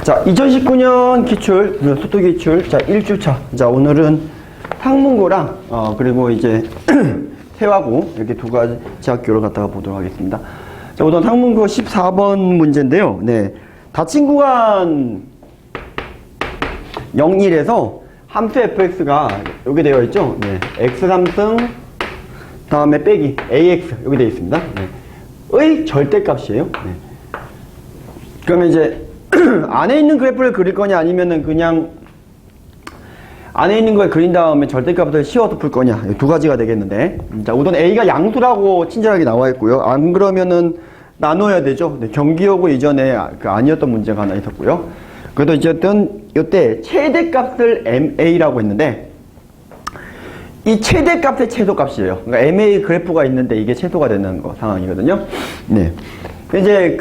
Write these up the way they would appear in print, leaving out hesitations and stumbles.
자, 2019년 기출, 속도 기출, 자, 1주차. 자, 오늘은 항문고랑, 그리고 이제, 세화고, 이렇게 두 가지 학교를 갖다가 보도록 하겠습니다. 자, 우선 항문고 14번 문제인데요. 네. 닫힌 구간 01에서 함수 fx가 여기 되어 있죠? 네. x3승, 다음에 빼기 ax, 여기 되어 있습니다. 네. 의 절대값이에요. 네. 그러면 이제, 안에 있는 그래프를 그릴 거냐 아니면은 그냥 안에 있는 걸 그린 다음에 절대값을 씌워서 풀 거냐 두 가지가 되겠는데, 자, 우선 A가 양수라고 친절하게 나와 있고요. 안 그러면은 나눠야 되죠. 네, 경기여고 이전에 아니었던 문제가 하나 있었고요. 그래도 어쨌든 이때 최대값을 MA라고 했는데 이 최대값의 최소값이에요. 그러니까 MA 그래프가 있는데 이게 최소가 되는 상황이거든요. 네. 이제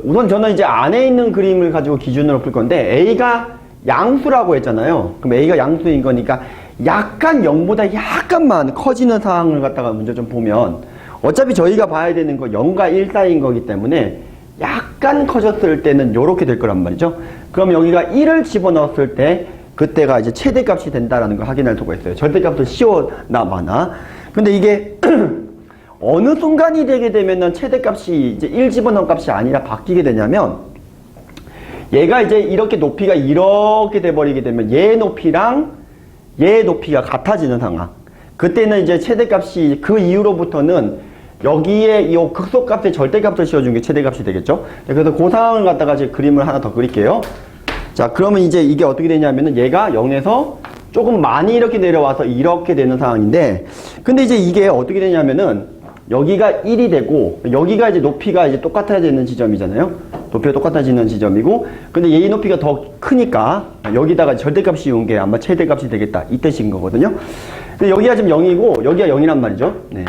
우선 저는 이제 안에 있는 그림을 가지고 기준으로 풀 건데, A가 양수라고 했잖아요. 그럼 A가 양수인 거니까 약간 0보다 약간만 커지는 상황을 갖다가 먼저 좀 보면, 어차피 저희가 봐야 되는 거 0과 1 사이인 거기 때문에 약간 커졌을 때는 이렇게 될 거란 말이죠. 그럼 여기가 1을 집어넣었을 때 그때가 이제 최대값이 된다라는 걸 확인할 수가 있어요. 절대값을 씌워나 마나. 근데 이게 어느 순간이 되게 되면은 최대값이 이제 1 집어넣은 값이 아니라 바뀌게 되냐면, 얘가 이제 이렇게 높이가 이렇게 돼버리게 되면 얘 높이랑 얘 높이가 같아지는 상황. 그때는 이제 최대값이 그 이후로부터는 여기에 이 극소값의 절대값을 씌워준 게 최대값이 되겠죠. 그래서 그 상황을 갖다가 이제 그림을 하나 더 그릴게요. 자, 그러면 이제 이게 어떻게 되냐면은 얘가 0에서 조금 많이 이렇게 내려와서 이렇게 되는 상황인데, 근데 이제 이게 어떻게 되냐면은 여기가 1이 되고 여기가 이제 높이가 이제 똑같아지는 지점이잖아요. 높이가 똑같아지는 지점이고, 근데 얘 높이가 더 크니까 여기다가 절대값 씌운 게 아마 최대값이 되겠다 이 뜻인 거거든요. 근데 여기가 지금 0이고 여기가 0이란 말이죠. 네.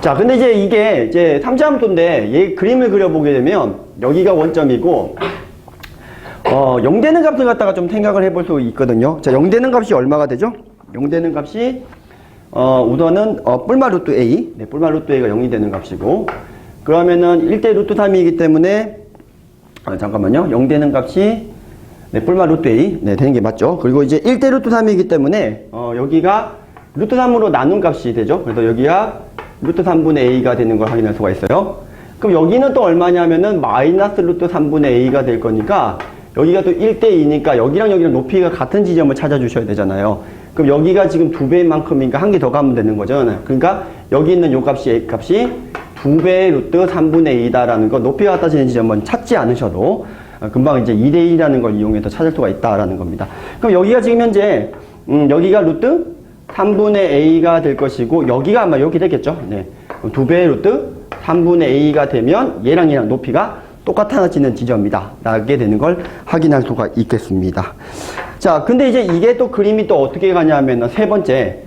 자, 근데 이제 이게 이제 3차 함수인데 얘 그림을 그려보게 되면 여기가 원점이고 0 되는 값을 갖다가 좀 생각을 해볼 수 있거든요. 자, 0 되는 값이 얼마가 되죠? 0 되는 값이 우선은 뿔마 루트 A, 네, 뿔마 루트 A가 0이 되는 값이고, 그러면은 1대 루트 3이기 때문에 잠깐만요. 0 되는 값이 네, 뿔마 루트 A, 네, 되는 게 맞죠. 그리고 이제 1대 루트 3이기 때문에 여기가 루트 3으로 나눈 값이 되죠. 그래서 여기가 루트 3분의 A가 되는 걸 확인할 수가 있어요. 그럼 여기는 또 얼마냐면은 마이너스 루트 3분의 A가 될 거니까 여기가 또 1대 2니까 여기랑 여기랑 높이가 같은 지점을 찾아주셔야 되잖아요. 그럼 여기가 지금 2배인 만큼이니까 한 개 더 가면 되는 거죠. 그러니까 여기 있는 요 값이 A 값이 2배의 루트 3분의 2다라는 거, 높이가 같아지는 지점은 찾지 않으셔도 금방 이제 2대 1이라는 걸 이용해서 찾을 수가 있다라는 겁니다. 그럼 여기가 지금 현재 여기가 루트 3분의 A가 될 것이고 여기가 아마 여기 되겠죠. 네. 2배의 루트 3분의 A가 되면 얘랑 높이가 똑같아지는 지점이다 라게 되는 걸 확인할 수가 있겠습니다. 자, 근데 이제 이게 또 그림이 또 어떻게 가냐면 세 번째,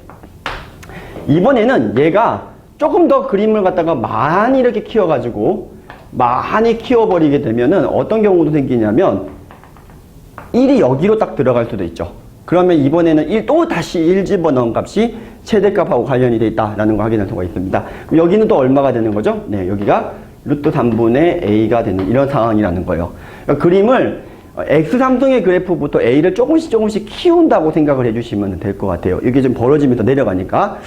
이번에는 얘가 조금 더 그림을 갖다가 많이 이렇게 키워가지고 많이 키워버리게 되면은 어떤 경우도 생기냐면 1이 여기로 딱 들어갈 수도 있죠. 그러면 이번에는 또 다시 1 집어넣은 값이 최대값하고 관련이 되어 있다라는 걸 확인할 수가 있습니다. 그럼 여기는 또 얼마가 되는 거죠? 네, 여기가 루트 3분의 A가 되는 이런 상황이라는 거예요. 그러니까 그림을 X3승의 그래프부터 A를 조금씩 키운다고 생각을 해주시면 될 것 같아요. 이게 좀 벌어지면서 내려가니까.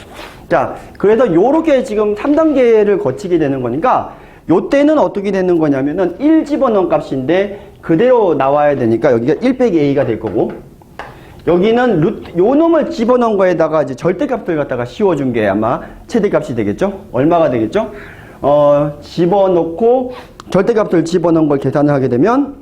자, 그래서 요렇게 지금 3단계를 거치게 되는 거니까 요때는 어떻게 되는 거냐면은 1 집어넣은 값인데 그대로 나와야 되니까 여기가 1 빼기 A가 될 거고, 여기는 요 놈을 집어넣은 거에다가 이제 절대값을 갖다가 씌워준 게 아마 최대값이 되겠죠? 얼마가 되겠죠? 집어넣고 절대값을 집어넣은 걸 계산을 하게 되면,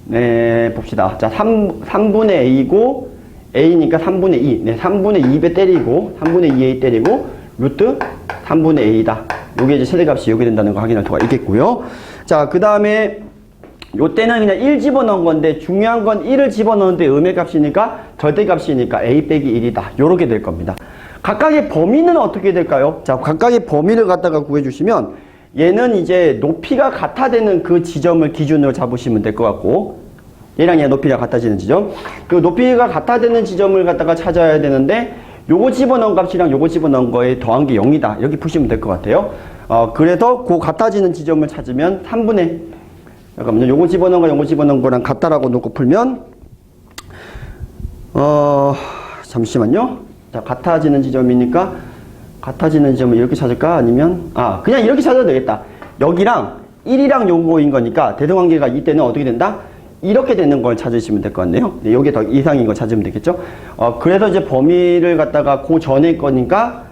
네, 봅시다. 자, 3분의 A고, A니까 3분의 2. 네, 3분의 2배 때리고, 3분의 2A 때리고, 루트 3분의 A다. 요게 이제 최대값이 여기 된다는 거 확인할 수가 있겠고요. 자, 그 다음에, 요때는 그냥 1 집어넣은 건데, 중요한 건 1을 집어넣는데 음의 값이니까, 절대값이니까 A 빼기 1이다. 요렇게 될 겁니다. 각각의 범위는 어떻게 될까요? 자, 각각의 범위를 갖다가 구해주시면, 얘는 이제 높이가 같아되는 그 지점을 기준으로 잡으시면 될 것 같고, 얘랑 얘 높이가 같아지는 지점, 그 높이가 같아되는 지점을 갖다가 찾아야 되는데, 요거 집어넣은 값이랑 요거 집어넣은 거에 더한 게 0이다. 여기 푸시면 될 것 같아요. 그래서 그 같아지는 지점을 찾으면 3분의 잠깐만요. 요거 집어넣은 거, 요거 집어넣은 거랑 같다라고 놓고 풀면, 잠시만요. 자, 같아지는 지점이니까, 같아지는 지점을 이렇게 찾을까? 아니면, 그냥 이렇게 찾아도 되겠다. 여기랑 1이랑 요거인 거니까, 대등관계가 이때는 어떻게 된다? 이렇게 되는 걸 찾으시면 될 것 같네요. 네, 여기 더 이상인 거 찾으면 되겠죠? 그래서 이제 범위를 갖다가 그 전에 거니까,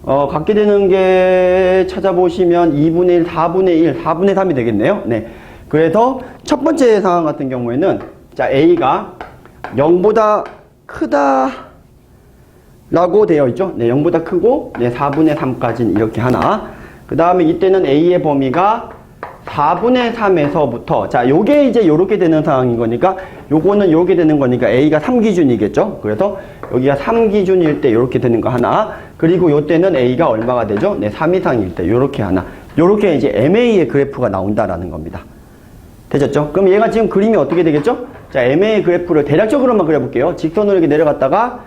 갖게 되는 게 찾아보시면 2분의 1, 4분의 1, 4분의 3이 되겠네요. 네. 그래서 첫 번째 상황 같은 경우에는 자, A가 0보다 크다 라고 되어 있죠. 네, 0보다 크고 네, 4분의 3까지는 이렇게 하나. 그 다음에 이때는 A의 범위가 4분의 3에서부터 자, 요게 이제 요렇게 되는 상황인 거니까 요거는 요게 되는 거니까 A가 3기준이겠죠. 그래서 여기가 3기준일 때 요렇게 되는 거 하나. 그리고 요때는 A가 얼마가 되죠? 네, 3 이상일 때 요렇게 하나. 요렇게 이제 MA의 그래프가 나온다라는 겁니다. 되셨죠? 그럼 얘가 지금 그림이 어떻게 되겠죠? 자, MA의 그래프를 대략적으로만 그려볼게요. 직선으로 이렇게 내려갔다가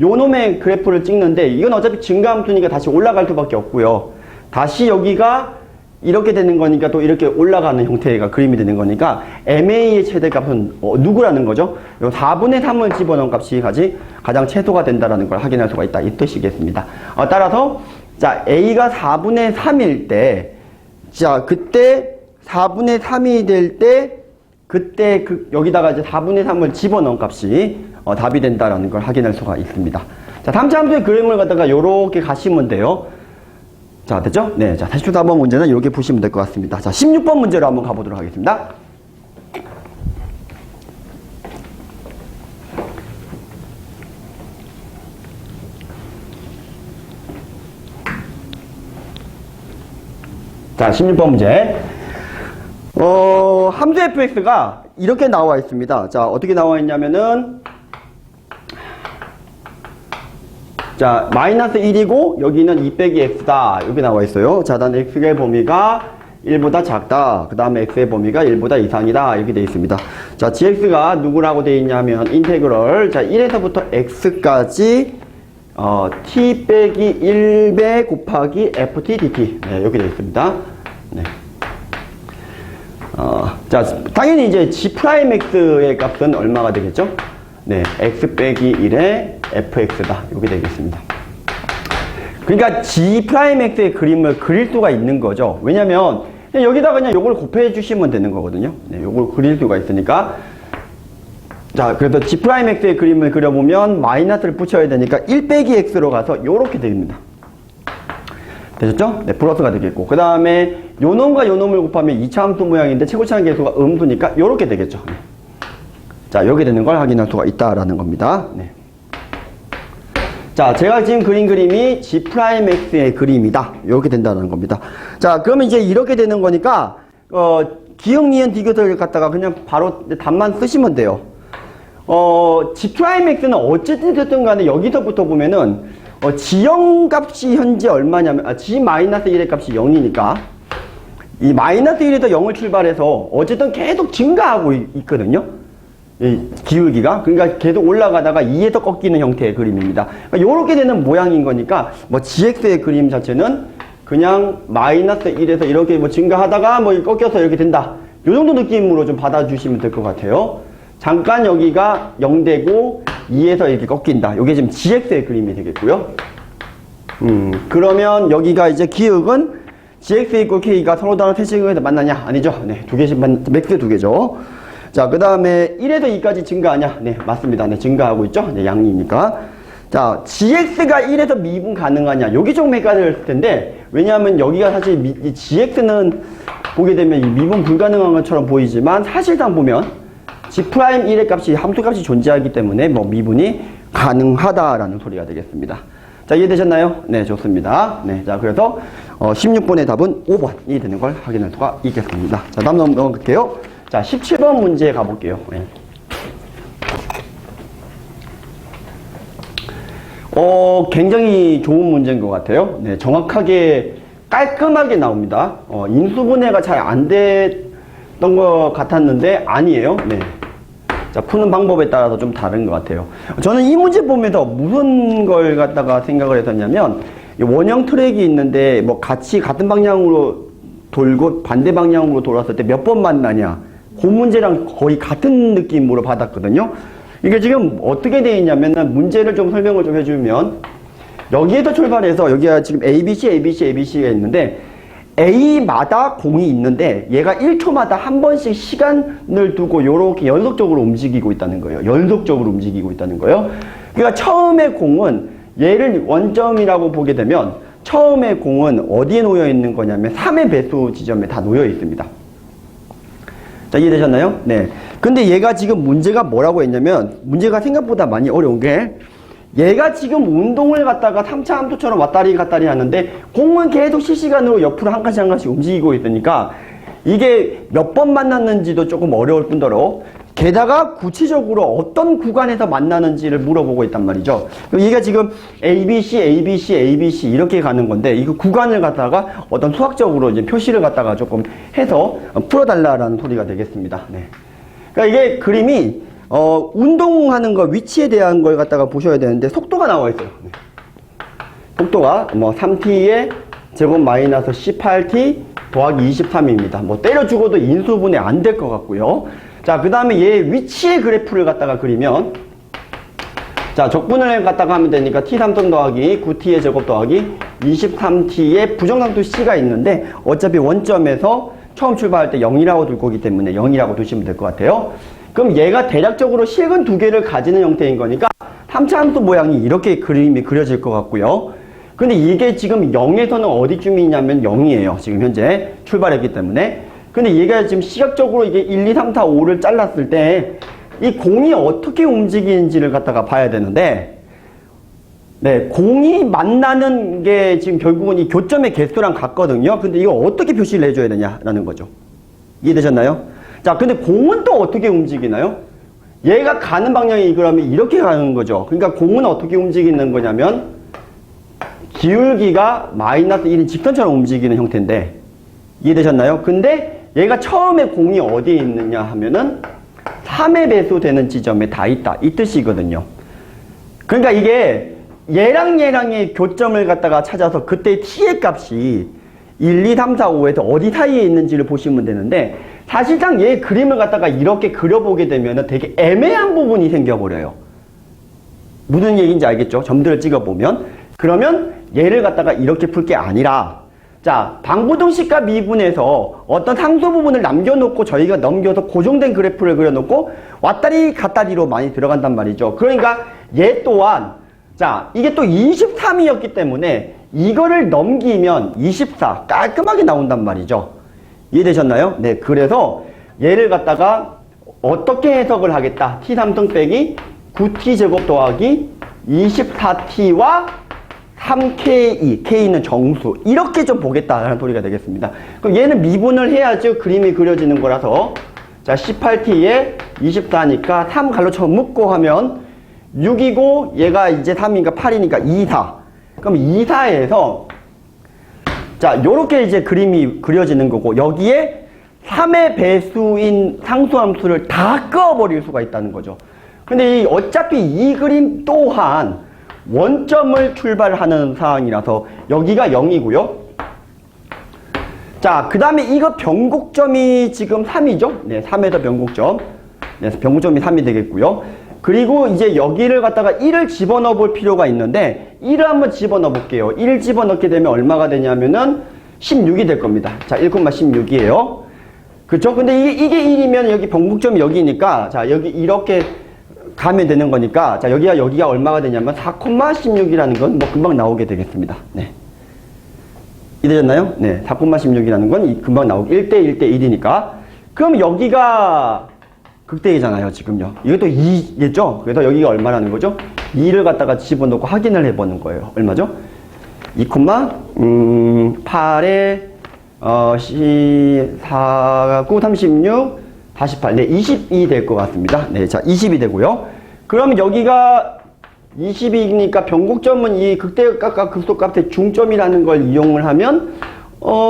요 놈의 그래프를 찍는데 이건 어차피 증가함수니까 다시 올라갈 수밖에 없고요. 다시 여기가 이렇게 되는 거니까 또 이렇게 올라가는 형태가 그림이 되는 거니까 MA의 최대값은 누구라는 거죠? 요 4분의 3을 집어넣은 값이 가장 최소가 된다는 걸 확인할 수가 있다. 이 뜻이겠습니다. 따라서 자, A가 4분의 3일 때 자, 그때 4분의 3이 될 때 그때 여기다가 이제 4분의 3을 집어넣은 값이 답이 된다는 걸 확인할 수가 있습니다. 자, 다음째 함수의 그림을 갖다가 요렇게 가시면 돼요. 자, 됐죠? 네. 자, 44번 문제는 이렇게 보시면 될 것 같습니다. 자, 16번 문제로 한번 가보도록 하겠습니다. 자, 16번 문제. 함수 fx가 이렇게 나와 있습니다. 자, 어떻게 나와 있냐면은, 자, 마이너스 1이고, 여기는 2 빼기 x다. 이렇게 나와 있어요. 자, 단 x의 범위가 1보다 작다. 그 다음에 x의 범위가 1보다 이상이다. 이렇게 되어 있습니다. 자, gx가 누구라고 되어 있냐면, 인테그럴. 자, 1에서부터 x까지, t 빼기 1배 곱하기 ft dt. 네, 이렇게 되어 있습니다. 네. 자, 당연히 이제 g'x의 값은 얼마가 되겠죠? 네, x 빼기 1의 fx다. 이렇게 되겠습니다. 그러니까 g'x의 그림을 그릴 수가 있는 거죠. 왜냐면, 여기다가 그냥 요걸 곱해 주시면 되는 거거든요. 네, 요걸 그릴 수가 있으니까. 자, 그래서 g'x의 그림을 그려보면 마이너스를 붙여야 되니까 1 빼기 x로 가서 요렇게 됩니다. 되셨죠? 네, 플러스가 되겠고. 그 다음에 요 놈과 요 놈을 곱하면 2차 함수 모양인데 최고차항 계수가 음수니까 요렇게 되겠죠. 네. 자, 여기 되는 걸 확인할 수가 있다라는 겁니다. 네. 자, 제가 지금 그린 그림이 g'x의 그림이다. 이렇게 된다는 겁니다. 자, 그러면 이제 이렇게 되는 거니까, 기억, 니은, 디귿을 갖다가 그냥 바로 답만 쓰시면 돼요. g'x는 어쨌든 됐든 간에 여기서부터 보면은, 지영 값이 현재 얼마냐면, g-1의 값이 0이니까, 이 마이너스 1에서 0을 출발해서 어쨌든 계속 증가하고 있거든요. 이 기울기가. 그러니까 계속 올라가다가 2에서 꺾이는 형태의 그림입니다. 그러니까 이렇게 되는 모양인 거니까 뭐 gx의 그림 자체는 그냥 마이너스 1에서 이렇게 뭐 증가하다가 뭐 꺾여서 이렇게 된다. 이 정도 느낌으로 좀 받아주시면 될 것 같아요. 잠깐 여기가 0되고 2에서 이렇게 꺾인다. 이게 지금 gx의 그림이 되겠고요. 그러면 여기가 이제 기억은 gx 이꼴 k가 서로 다른 세식에서 만나냐? 아니죠. 네, 두 개씩 맥스 두 개죠. 자, 그 다음에 1에서 2까지 증가하냐? 네, 맞습니다. 네, 증가하고 있죠? 네, 양이니까. 자, gx가 1에서 미분 가능하냐? 여기 좀 헷갈릴 텐데, 왜냐하면 여기가 사실 이 gx는 보게 되면 이 미분 불가능한 것처럼 보이지만, 사실상 보면 g'1의 값이, 함수값이 존재하기 때문에 뭐 미분이 가능하다라는 소리가 되겠습니다. 자, 이해되셨나요? 네, 좋습니다. 네, 자, 그래서 16번의 답은 5번이 되는 걸 확인할 수가 있겠습니다. 자, 다음 넘어갈게요. 자, 17번 문제 가볼게요. 네. 굉장히 좋은 문제인 것 같아요. 네, 정확하게 깔끔하게 나옵니다. 인수분해가 잘 안 됐던 것 같았는데 아니에요. 네. 자, 푸는 방법에 따라서 좀 다른 것 같아요. 저는 이 문제 보면서 무슨 걸 갖다가 생각을 했었냐면, 원형 트랙이 있는데, 뭐 같이 같은 방향으로 돌고 반대 방향으로 돌았을 때 몇 번 만나냐. 그 문제랑 거의 같은 느낌으로 받았거든요. 이게 지금 어떻게 되어 있냐면 문제를 좀 설명을 좀 해주면 여기에서 출발해서 여기가 지금 ABC, ABC, ABC가 있는데 A마다 공이 있는데 얘가 1초마다 한 번씩 시간을 두고 이렇게 연속적으로 움직이고 있다는 거예요. 연속적으로 움직이고 있다는 거예요. 그러니까 처음에 공은 얘를 원점이라고 보게 되면 처음에 공은 어디에 놓여 있는 거냐면 3의 배수 지점에 다 놓여 있습니다. 자, 이해되셨나요? 네. 근데 얘가 지금 문제가 뭐라고 했냐면 문제가 생각보다 많이 어려운 게 얘가 지금 운동을 갖다가 3차 함수처럼 왔다리 갔다리 하는데 공은 계속 실시간으로 옆으로 한 칸씩 한 칸씩 움직이고 있으니까 이게 몇 번 만났는지도 조금 어려울 뿐더러 게다가 구체적으로 어떤 구간에서 만나는지를 물어보고 있단 말이죠. 얘가 지금 ABC, ABC, ABC 이렇게 가는 건데 이 구간을 갖다가 어떤 수학적으로 이제 표시를 갖다가 조금 해서 풀어달라라는 소리가 되겠습니다. 네. 그러니까 이게 그림이 운동하는 거 위치에 대한 걸 갖다가 보셔야 되는데 속도가 나와 있어요. 네. 속도가 뭐 3t의 제곱 마이너스 18t 더하기 23입니다. 뭐 때려 죽어도 인수분해 안 될 것 같고요. 자, 그 다음에 얘 위치의 그래프를 갖다가 그리면 자, 적분을 갖다가 하면 되니까 t3승 더하기 9t의 제곱 더하기 23t의 부정상수 c가 있는데 어차피 원점에서 처음 출발할 때 0이라고 둘 거기 때문에 0이라고 두시면 될 것 같아요. 그럼 얘가 대략적으로 실근 두 개를 가지는 형태인 거니까 3차 함수 모양이 이렇게 그림이 그려질 것 같고요. 근데 이게 지금 0에서는 어디쯤이냐면 0이에요. 지금 현재 출발했기 때문에. 근데 얘가 지금 시각적으로 이게 1, 2, 3, 4, 5를 잘랐을 때 이 공이 어떻게 움직이는지를 갖다가 봐야 되는데 네, 공이 만나는 게 지금 결국은 이 교점의 개수랑 같거든요. 근데 이거 어떻게 표시를 해줘야 되냐라는 거죠. 이해되셨나요? 자, 근데 공은 또 어떻게 움직이나요? 얘가 가는 방향이 그러면 이렇게 가는 거죠. 그러니까 공은 어떻게 움직이는 거냐면 기울기가 마이너스 1인 직선처럼 움직이는 형태인데 이해되셨나요? 근데 얘가 처음에 공이 어디에 있느냐 하면은 3의 배수 되는 지점에 다 있다. 이 뜻이거든요. 그러니까 이게 얘랑의 교점을 갖다가 찾아서 그때 t의 값이 1, 2, 3, 4, 5에서 어디 사이에 있는지를 보시면 되는데 사실상 얘 그림을 갖다가 이렇게 그려보게 되면 되게 애매한 부분이 생겨버려요. 무슨 얘기인지 알겠죠? 점들을 찍어보면. 그러면 얘를 갖다가 이렇게 풀 게 아니라 자, 방부등식과 미분에서 어떤 상수 부분을 남겨놓고 저희가 넘겨서 고정된 그래프를 그려놓고 왔다리 갔다리로 많이 들어간단 말이죠. 그러니까 얘 또한 자, 이게 또 23이었기 때문에 이거를 넘기면 24 깔끔하게 나온단 말이죠. 이해되셨나요? 네, 그래서 얘를 갖다가 어떻게 해석을 하겠다. t3승 빼기 9t 제곱 더하기 24t와 3k2, k는 정수 이렇게 좀 보겠다라는 소리가 되겠습니다. 그럼 얘는 미분을 해야죠. 그림이 그려지는 거라서 자, 18t에 24니까 3 갈로쳐 묶고 하면 6이고 얘가 이제 3이니까 8이니까 2, 4. 그럼 2, 4에서 자, 요렇게 이제 그림이 그려지는 거고 여기에 3의 배수인 상수함수를 다 끄어버릴 수가 있다는 거죠. 근데 어차피 이 그림 또한 원점을 출발하는 상황이라서 여기가 0이고요. 자, 그 다음에 이거 변곡점이 지금 3이죠. 네, 3에서 변곡점. 네, 변곡점이 3이 되겠고요. 그리고 이제 여기를 갖다가 1을 집어넣어 볼 필요가 있는데 1을 한번 집어넣어 볼게요. 1을 집어넣게 되면 얼마가 되냐면은 16이 될 겁니다. 자, 1,16이에요. 그쵸? 근데 이게 1이면 여기 변곡점이 여기니까 자, 여기 이렇게 가면 되는 거니까 자, 여기가 얼마가 되냐면 4,16이라는 건 뭐 금방 나오게 되겠습니다. 네. 이해되셨나요? 네. 4,16이라는 건 금방 나오게 1대 1대 1이니까 그럼 여기가 극대이잖아요, 지금요. 이것도 2겠죠? 그래서 여기가 얼마라는 거죠? 2를 갖다가 집어넣고 확인을 해보는 거예요. 얼마죠? 2,8에 4, 9, 36, 48. 네, 20이 될 것 같습니다. 네, 자, 20이 되고요. 그럼 여기가 20이니까 변곡점은 이 극대값과 극소값의 중점이라는 걸 이용을 하면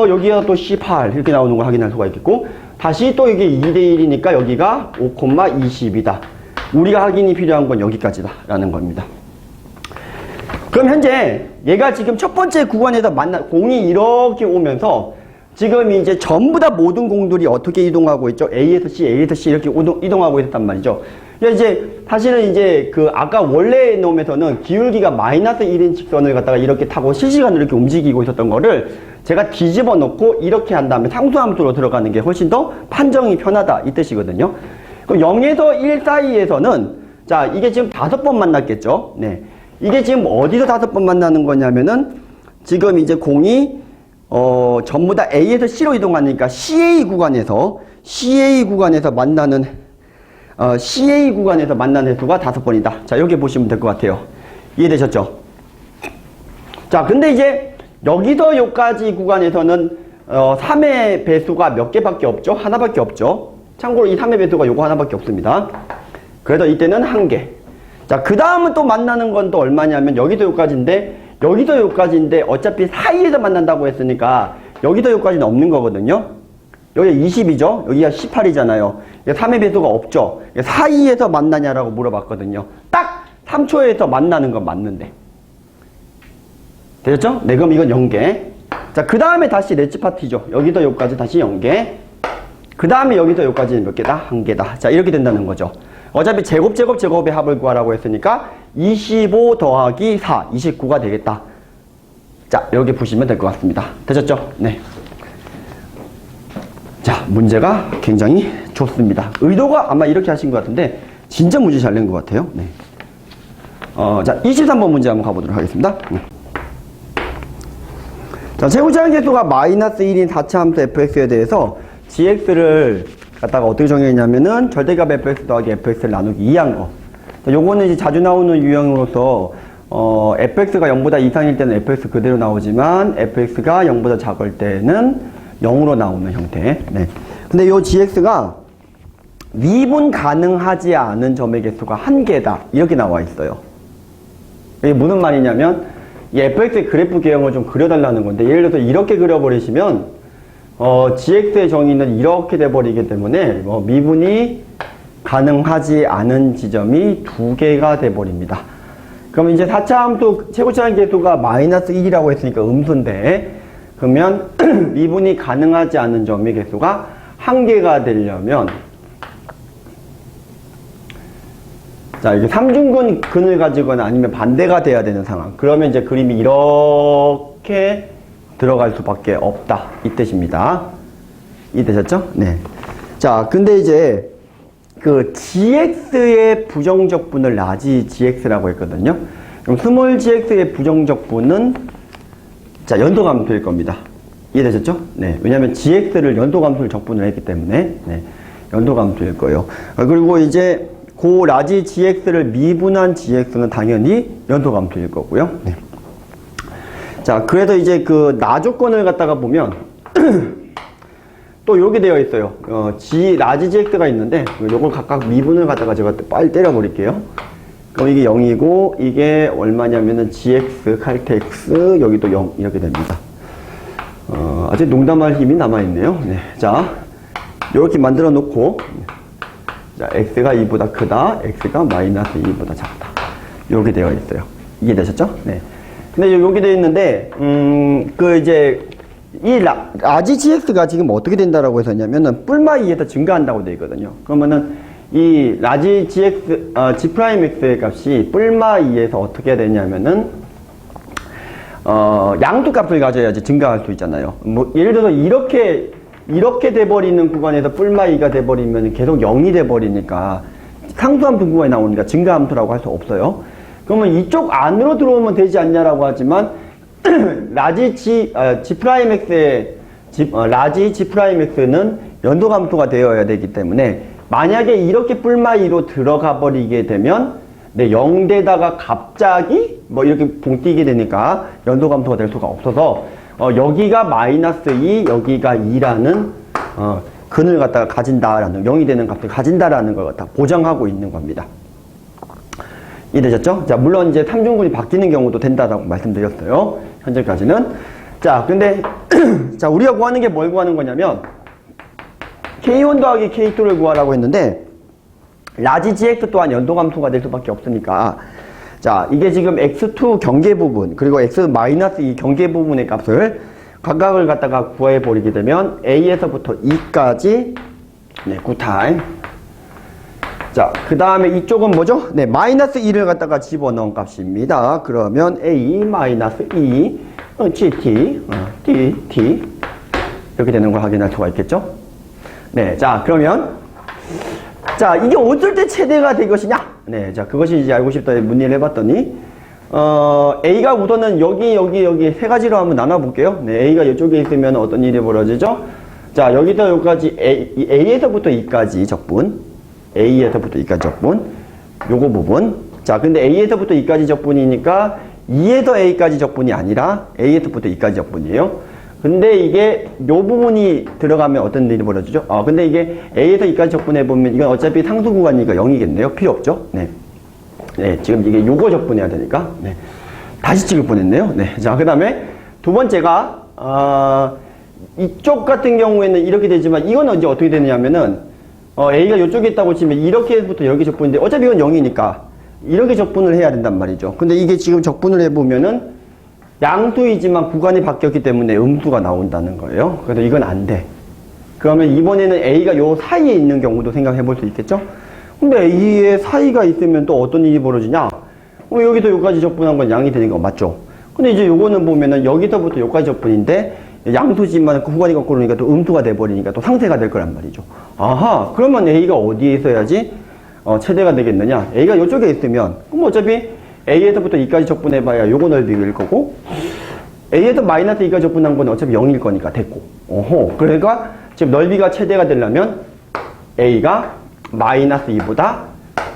여기가 또 18 이렇게 나오는 걸 확인할 수가 있겠고 다시 또 이게 2대1이니까 여기가 5,20이다. 우리가 확인이 필요한 건 여기까지다 라는 겁니다. 그럼 현재 얘가 지금 첫 번째 구간에서 공이 이렇게 오면서 지금 이제 전부 다 모든 공들이 어떻게 이동하고 있죠? A에서 C, A에서 C 이렇게 이동하고 있었단 말이죠. 이제 사실은 이제 그 아까 원래 놈에서는 기울기가 마이너스 1인 직선을 갖다가 이렇게 타고 실시간으로 이렇게 움직이고 있었던 거를 제가 뒤집어 놓고 이렇게 한 다음에 상수함수로 들어가는 게 훨씬 더 판정이 편하다 이 뜻이거든요. 그럼 0에서 1 사이에서는 자 이게 지금 5번 만났겠죠. 네. 이게 지금 어디서 5번 만나는 거냐면은 지금 이제 공이 전부 다 A에서 C로 이동하니까 CA 구간에서 만나는 CA 구간에서 만나는 횟수가 5번이다. 자, 여기 보시면 될 것 같아요. 이해되셨죠? 자, 근데 이제 여기서 여기까지 구간에서는 3의 배수가 몇 개밖에 없죠? 하나밖에 없죠. 참고로 이 3의 배수가 요거 하나밖에 없습니다. 그래서 이때는 1개. 자, 그 다음은 또 만나는 건 또 얼마냐면 여기서 여기까지인데 어차피 사이에서 만난다고 했으니까 여기서 여기까지는 없는 거거든요. 여기가 20이죠. 여기가 18이잖아요. 3의 배수가 없죠. 사이에서 만나냐라고 물어봤거든요. 딱 3초에서 만나는 건 맞는데. 되셨죠? 네, 그럼 이건 0개. 자, 그 다음에 다시 렛츠 파티죠. 여기서 여기까지 다시 0개. 그 다음에 여기서 여기까지는 몇 개다? 1개다. 자, 이렇게 된다는 거죠. 어차피 제곱의 합을 구하라고 했으니까 25 더하기 4, 29가 되겠다. 자, 이렇게 보시면 될 것 같습니다. 되셨죠? 네. 자, 문제가 굉장히 좋습니다. 의도가 아마 이렇게 하신 것 같은데 진짜 문제 잘 낸 것 같아요. 네. 자, 23번 문제 한번 가보도록 하겠습니다. 자, 최고차항 계수가 마이너스 1인 4차 함수 fx에 대해서 gx를 갖다가 어떻게 정했냐면은 절대값 fx 더하기 fx를 나누기 2한 거. 자, 요거는 이제 자주 나오는 유형으로서 fx가 0보다 이상일 때는 fx 그대로 나오지만 fx가 0보다 작을 때는 0으로 나오는 형태. 네. 근데 요 gx가 미분 가능하지 않은 점의 개수가 1개다. 이렇게 나와 있어요. 이게 무슨 말이냐면 이 fx의 그래프 개형을 좀 그려달라는 건데 예를 들어서 이렇게 그려버리시면 gx의 정의는 이렇게 돼버리기 때문에 미분이 가능하지 않은 지점이 2개가 돼버립니다. 그럼 이제 4차 함수 최고차항 계수가 마이너스 1이라고 했으니까 음수인데 그러면 미분이 가능하지 않은 점의 개수가 1개가 되려면 자, 이게 삼중근을 가지거나 아니면 반대가 돼야 되는 상황. 그러면 이제 그림이 이렇게 들어갈 수밖에 없다. 이 뜻입니다. 이해되셨죠? 네. 자, 근데 이제 그 gx의 부정적분을 라지 gx라고 했거든요. 그럼 스몰 gx의 부정적분은 자, 연소감수일 겁니다. 이해되셨죠? 네. 왜냐면 gx를 연소감수를 적분을 했기 때문에 네. 연소감수일 거예요. 그리고 이제 그 라지 gx를 미분한 gx는 당연히 연소감수일 거고요. 네. 자, 그래서 이제 그 나조건을 갖다가 보면 또 여기 되어 있어요. 라지 gx가 있는데 요걸 각각 미분을 갖다가 제가 빨리 때려 버릴게요. 그럼 이게 0이고 이게 얼마냐면은 gx 칼퇴 x 여기도 0 이렇게 됩니다. 아직 농담할 힘이 남아 있네요. 네. 자, 이렇게 만들어 놓고 자, x가 2보다 크다, x가 마이너스 2보다 작다. 이렇게 되어 있어요. 이해되셨죠? 네. 근데 여기 되어 있는데, 그 이제, 이 라지 gx가 지금 어떻게 된다라고 했었냐면은, 뿔마 2에서 증가한다고 되어 있거든요. 그러면은, 이 라지 gx, g'x의 값이 뿔마 2에서 어떻게 되냐면은, 양수값을 가져야지 증가할 수 있잖아요. 뭐, 예를 들어서 이렇게 돼버리는 구간에서 뿔마 2가 돼버리면 계속 0이 돼버리니까, 상수함수 구간에 나오니까 증가함수라고 할 수 없어요. 그러면 이쪽 안으로 들어오면 되지 않냐라고 하지만 라지 g'x는 연소감수가 되어야 되기 때문에 만약에 이렇게 뿔마 2로 들어가 버리게 되면 네, 0대다가 갑자기 뭐 이렇게 봉뛰게 되니까 연소감수가 될 수가 없어서 여기가 마이너스 2, 여기가 2라는 근을 갖다가 가진다라는 0이 되는 값을 가진다라는 걸 갖다 보장하고 있는 겁니다. 이해되셨죠? 자, 물론 이제 삼중근이 바뀌는 경우도 된다라고 말씀드렸어요. 현재까지는. 자, 근데, 자, 우리가 구하는 게 뭘 구하는 거냐면, K1 더하기 K2를 구하라고 했는데, 라지 gx 또한 연소감수가 될 수밖에 없으니까, 자, 이게 지금 x2 경계 부분, 그리고 x-2 경계 부분의 값을 각각을 갖다가 구해버리게 되면 A에서부터 E까지 네, 9타임. 자, 그 다음에 이쪽은 뭐죠? 네, 마이너스 2를 갖다가 집어넣은 값입니다. 그러면 A 마이너스 2 GT T 이렇게 되는 걸 확인할 수가 있겠죠? 네, 자, 그러면 자, 이게 어떨 때 최대가 될 것이냐? 네, 자, 그것이 이제 알고 싶다 문의를 해봤더니 A가 우선은 여기 세 가지로 한번 나눠볼게요. 네, A가 이쪽에 있으면 어떤 일이 벌어지죠? 자, 여기서 여기까지 A에서부터 E까지 적분, A에서부터 E까지 적분, 요거 부분. 자, 근데 A에서부터 E까지 적분이니까 2에서 A까지 적분이 아니라 A에서부터 E까지 적분이에요. 근데 이게 요 부분이 들어가면 어떤 일이 벌어지죠? 근데 이게 A에서 E까지 적분해보면 이건 어차피 상수 구간이니까 0이겠네요. 필요 없죠? 네. 네, 지금 이게 요거 적분해야 되니까. 네. 다시 찍을 뻔했네요. 네. 자, 그 다음에 두 번째가, 이쪽 같은 경우에는 이렇게 되지만 이건 이제 어떻게 되느냐면은, A가 요쪽에 있다고 치면 이렇게부터 이렇게 적분인데 어차피 이건 0이니까 이렇게 적분을 해야 된단 말이죠. 근데 이게 지금 적분을 해보면은 양수이지만 구간이 바뀌었기 때문에 음수가 나온다는 거예요. 그래서 이건 안 돼. 그러면 이번에는 A가 요 사이에 있는 경우도 생각해 볼 수 있겠죠? 근데 A의 사이가 있으면 또 어떤 일이 벌어지냐? 여기서 여기까지 적분한 건 양이 되는 거 맞죠? 근데 이제 요거는 보면은 여기서부터 여기까지 적분인데 양수지만 그 구간이 거꾸로니까 또 음수가 돼버리니까 또 상쇄가 될 거란 말이죠. 아하, 그러면 A가 어디에 있어야지 최대가 되겠느냐? A가 이쪽에 있으면 그럼 어차피 A에서부터 2까지 적분해봐야 요거 넓이일 거고 A에서 마이너스 2까지 적분한 건 어차피 0일 거니까 됐고 그러니까 지금 넓이가 최대가 되려면 A가 마이너스 2보다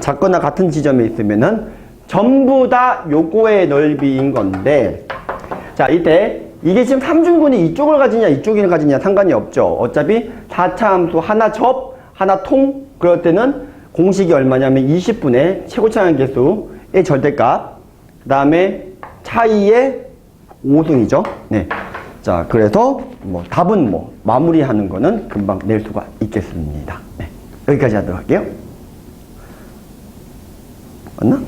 작거나 같은 지점에 있으면은 전부 다 요거의 넓이인 건데 자, 이때 이게 지금 삼중근이 이쪽을 가지냐 이쪽을 가지냐 상관이 없죠. 어차피 4차 함수 하나 접 하나 통 그럴 때는 공식이 얼마냐면 20분의 최고차항 계수의 절대값 그 다음에 차이의 5승이죠. 네. 자, 그래서 답은 마무리하는 거는 금방 낼 수가 있겠습니다. 네. 여기까지 하도록 할게요. 맞나?